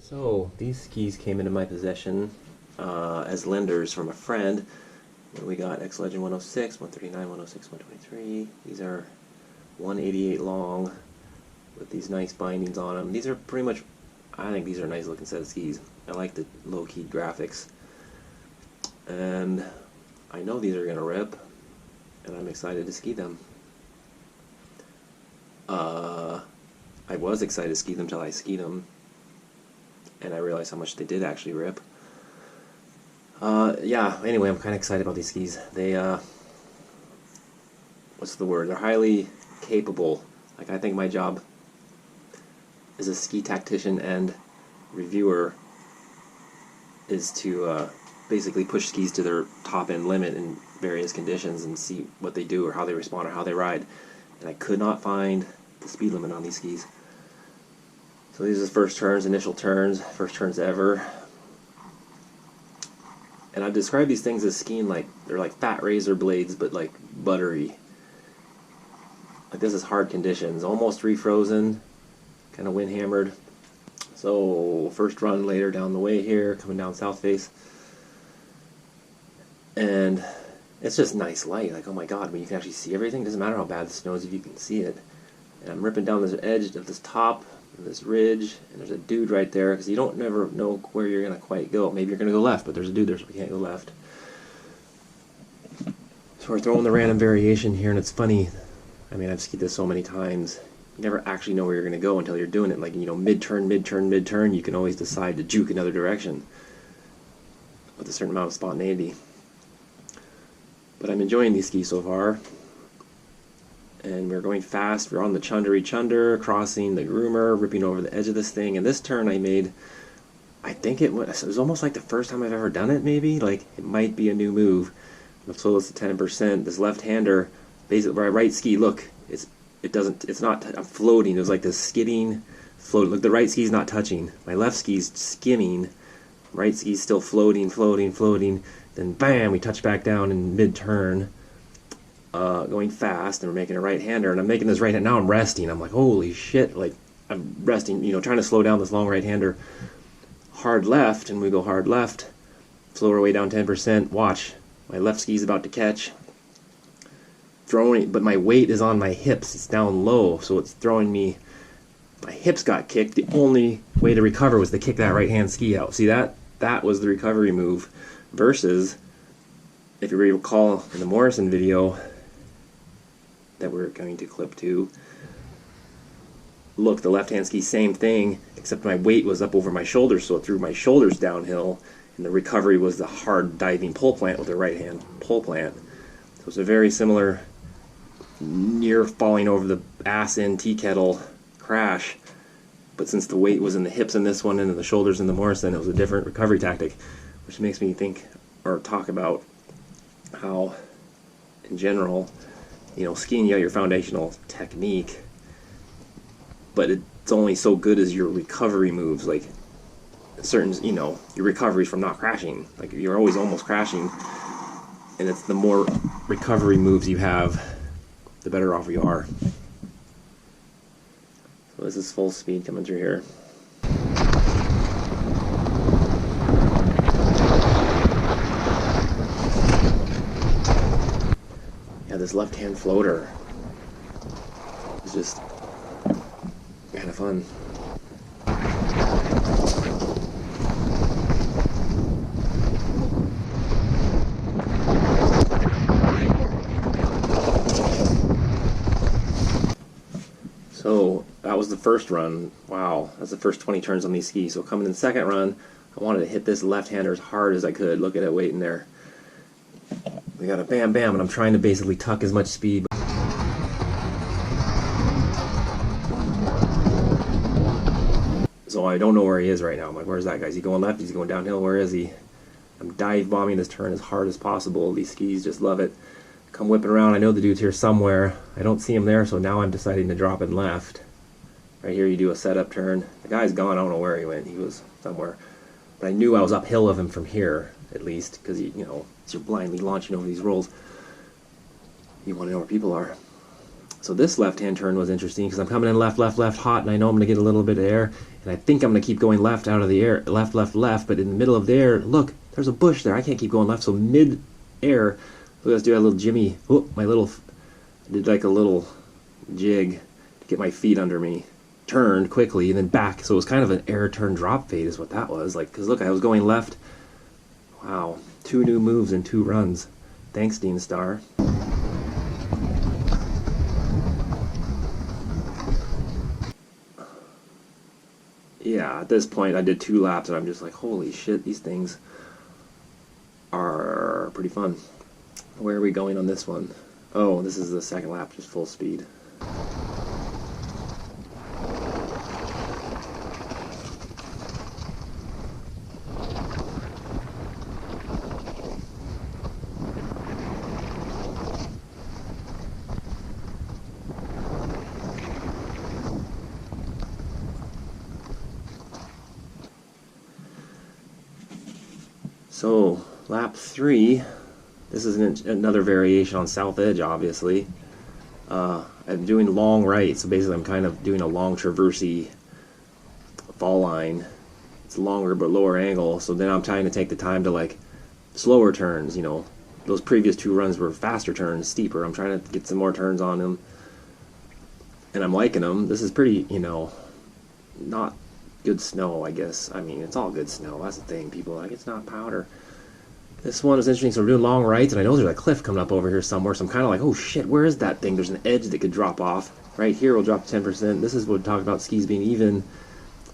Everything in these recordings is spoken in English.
So these skis came into my possession as lenders from a friend. We got X Legend 106, 139, 106, 123. These are 188 long with these nice bindings on them. These are pretty much, I think these are a nice looking set of skis. I like the low-key graphics. And I know these are going to rip, and I'm excited to ski them. I was excited to ski them till I skied them, and I realized how much they did actually rip. Yeah, anyway, I'm kind of excited about these skis. They, what's the word? They're highly capable. Like, I think my job as a ski tactician and reviewer is to basically push skis to their top end limit in various conditions and see what they do or how they respond or how they ride. And I could not find the speed limit on these skis. So these are the first turns ever. And I've described these things as skiing like they're like fat razor blades, but like buttery. Like, this is hard conditions, almost refrozen, kind of wind hammered. So first run later down the way here, coming down south face, and it's just nice light. Like, oh my god, when you can actually see everything, it doesn't matter how bad the snow is if you can see it. And I'm ripping down this edge of this top, this ridge, and there's a dude right there, because you don't never know where you're going to quite go. Maybe you're going to go left, but there's a dude there, so we can't go left. So we're throwing the random variation here, and it's funny. I mean, I've skied this so many times. You never actually know where you're going to go until you're doing it. Like, you know, mid-turn, mid-turn, mid-turn, you can always decide to juke another direction with a certain amount of spontaneity. But I'm enjoying these skis so far. And we're going fast. We're on the Chunder, crossing the groomer, ripping over the edge of this thing. And this turn I made, I think it was almost like the first time I've ever done it, maybe. Like, it might be a new move. I've sold this to 10%. This left-hander, basically, where I right ski, look, it's not, I'm floating. There's like this skidding, float. Look, the right ski's not touching. My left ski's skimming. Right ski's still floating. Then bam, we touch back down in mid-turn. Going fast, and we're making a right-hander, and I'm making this right-hand. Now I'm resting. I'm like, holy shit! Like, I'm resting, you know, trying to slow down this long right-hander. Hard left, and we go hard left. Slow our way down 10%. Watch, my left ski's about to catch. Throwing, but my weight is on my hips. It's down low, so it's throwing me. My hips got kicked. The only way to recover was to kick that right-hand ski out. See that? That was the recovery move. Versus, if you recall in the Morrison video that we're going to clip to, look, the left-hand ski, same thing, except my weight was up over my shoulders, so it threw my shoulders downhill, and the recovery was the hard diving pole plant with the right-hand pole plant. So it's a very similar near falling over the ass in tea kettle crash, but since the weight was in the hips in this one and in the shoulders in the Morrison, it was a different recovery tactic, which makes me think or talk about how, in general, you know, skiing, you got your foundational technique, but it's only so good as your recovery moves. Like, certain, you know, your recovery from not crashing. Like, you're always almost crashing, and it's the more recovery moves you have, the better off you are. So this is full speed coming through here. This left-hand floater is just kind of fun. So that was the first run. Wow, that's the first 20 turns on these skis. So coming in the second run, I wanted to hit this left-hander as hard as I could. Look at it waiting there. We got a bam bam, and I'm trying to basically tuck as much speed. So I don't know where he is right now. I'm like, where's that guy? Is he going left? Is he going downhill? Where is he? I'm dive bombing this turn as hard as possible. These skis just love it. Come whipping around. I know the dude's here somewhere. I don't see him there, so now I'm deciding to drop in left. Right here you do a setup turn. The guy's gone. I don't know where he went. He was somewhere. But I knew I was uphill of him from here, at least, because, you know, as you're blindly launching over these rolls, you want to know where people are. So this left-hand turn was interesting because I'm coming in left, left, left, hot, and I know I'm going to get a little bit of air, and I think I'm going to keep going left out of the air, left, left, left, but in the middle of the air, look, there's a bush there. I can't keep going left, so mid-air, so let's do a little Jimmy, I did like a little jig to get my feet under me, turned quickly, and then back, so it was kind of an air turn drop fade is what that was, like, because look, I was going left. Wow, 2 new moves in 2 runs. Thanks, Dynastar. Yeah, at this point I did 2 laps and I'm just like, holy shit, these things are pretty fun. Where are we going on this one? Oh, this is the second lap, just full speed. So, lap 3, this is another variation on South Edge, obviously. I'm doing long right, so basically I'm kind of doing a long traversey fall line. It's longer but lower angle, so then I'm trying to take the time to like slower turns, you know. Those previous 2 runs were faster turns, steeper. I'm trying to get some more turns on them, and I'm liking them. This is pretty, you know, not good snow, I guess. I mean, it's all good snow. That's the thing. People are like, it's not powder. This one is interesting. So we're doing long rights, and I know there's a cliff coming up over here somewhere, so I'm kind of like, oh shit, where is that thing? There's an edge that could drop off. Right here will drop 10%. This is what we talked about skis being even.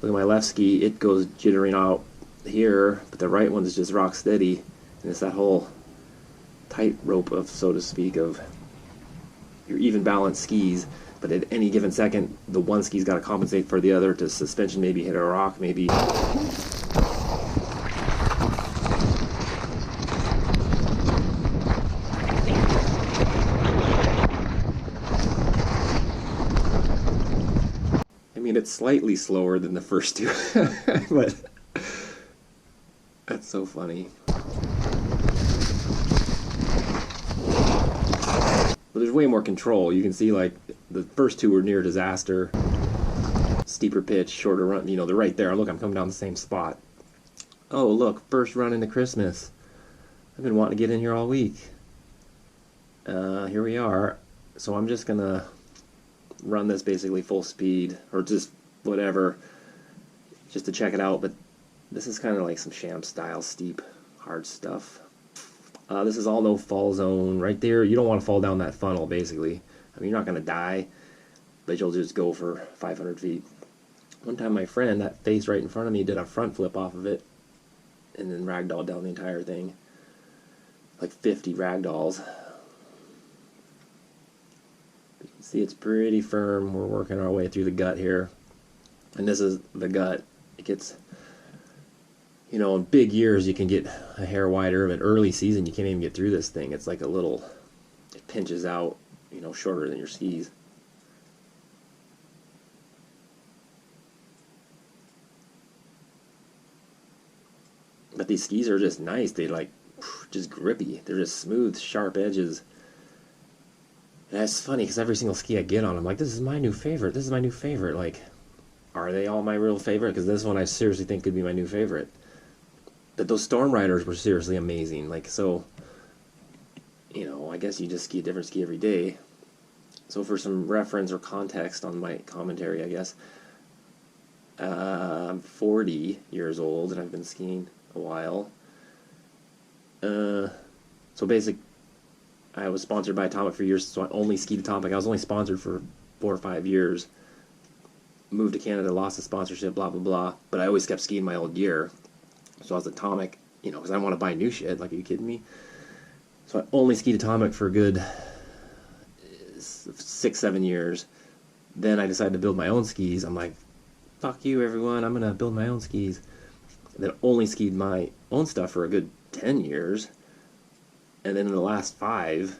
Look at my left ski. It goes jittering out here, but the right one is just rock steady. And it's that whole tightrope of, so to speak, of your even balanced skis. But at any given second, the one ski's got to compensate for the other to suspension, maybe hit a rock, maybe. I mean, it's slightly slower than the first 2, but that's so funny. But there's way more control. You can see, like, the first 2 were near disaster. Steeper pitch, shorter run. You know, they're right there. Look, I'm coming down the same spot. Oh, look, first run into Christmas. I've been wanting to get in here all week. Here we are. So I'm just going to run this basically full speed, or just whatever, just to check it out. But this is kind of like some sham style, steep, hard stuff. This is all no fall zone right there. You don't want to fall down that funnel, basically. I mean, you're not going to die, but you'll just go for 500 feet. One time my friend, that face right in front of me, did a front flip off of it and then ragdolled down the entire thing. Like 50 ragdolls. You can see it's pretty firm. We're working our way through the gut here. And this is the gut. It gets, you know, in big years you can get a hair wider, but early season you can't even get through this thing. It's like a little, it pinches out, you know, shorter than your skis. But these skis are just nice. They like just grippy. They're just smooth, sharp edges. And that's funny because every single ski I get on, I'm like, this is my new favorite. This is my new favorite. Like, are they all my real favorite? Because this one I seriously think could be my new favorite. But those Storm Riders were seriously amazing. Like, so, you know, I guess you just ski a different ski every day. So for some reference or context on my commentary, I guess, I'm 40 years old and I've been skiing a while. So I was sponsored by Atomic for years, so I only skied Atomic. I was only sponsored for 4 or 5 years. Moved to Canada, lost the sponsorship, blah, blah, blah. But I always kept skiing my old gear. So I was Atomic, you know, because I don't want to buy new shit. Like, are you kidding me? So I only skied Atomic for a good 6, 7 years. Then I decided to build my own skis. I'm like, fuck you, everyone. I'm going to build my own skis. And then only skied my own stuff for a good 10 years. And then in the last 5,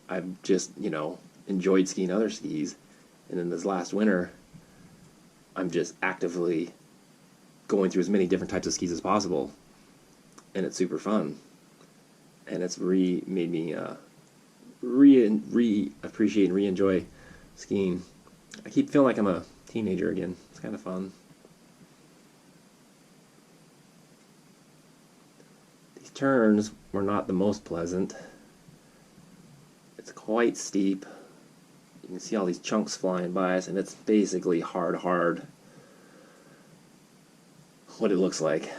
I've just, you know, enjoyed skiing other skis. And then this last winter, I'm just actively going through as many different types of skis as possible. And it's super fun. And it's made me re-appreciate and re-enjoy skiing. I keep feeling like I'm a teenager again. It's kind of fun. These turns were not the most pleasant. It's quite steep. You can see all these chunks flying by us, and it's basically hard what it looks like.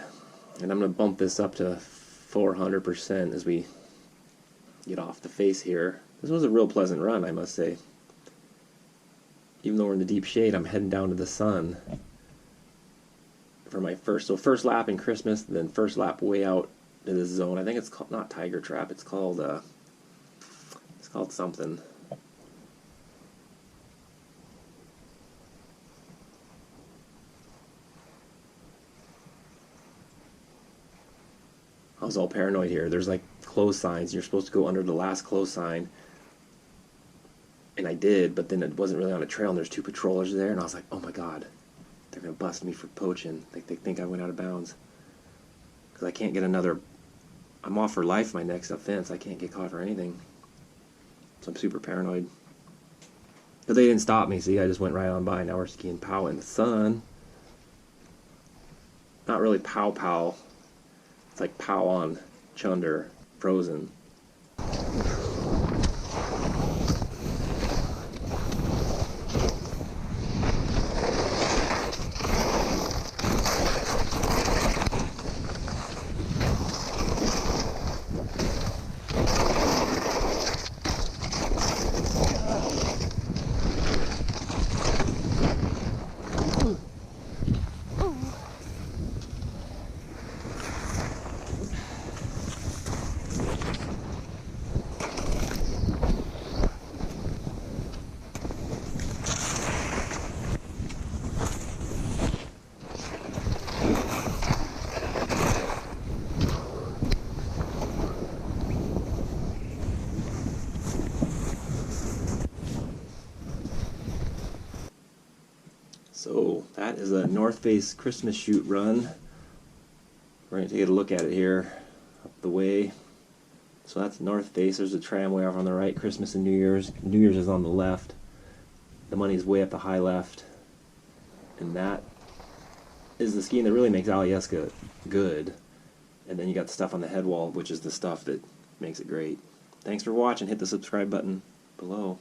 And I'm going to bump this up to 400% as we get off the face here. This was a real pleasant run, I must say. Even though we're in the deep shade, I'm heading down to the sun for my first lap in Christmas, then first lap way out to this zone. I think it's called, not Tiger Trap, it's called something. I was all paranoid here. There's like close signs. You're supposed to go under the last close sign. And I did, but then it wasn't really on a trail, and there's two patrollers there, and I was like, oh my god, they're going to bust me for poaching. Like, they think I went out of bounds. Because I can't get another... I'm off for life my next offense. I can't get caught for anything. So I'm super paranoid. But they didn't stop me, see? I just went right on by. Now we're skiing pow in the sun. Not really pow. It's like pow on chunder, frozen. So that is a North Face Christmas shoot run. We're going to take a look at it here, up the way. So that's North Face. There's a tramway off on the right. Christmas and New Year's. New Year's is on the left. The money's way up the high left. And that is the skiing that really makes Alyeska good. And then you got the stuff on the head wall, which is the stuff that makes it great. Thanks for watching. Hit the subscribe button below.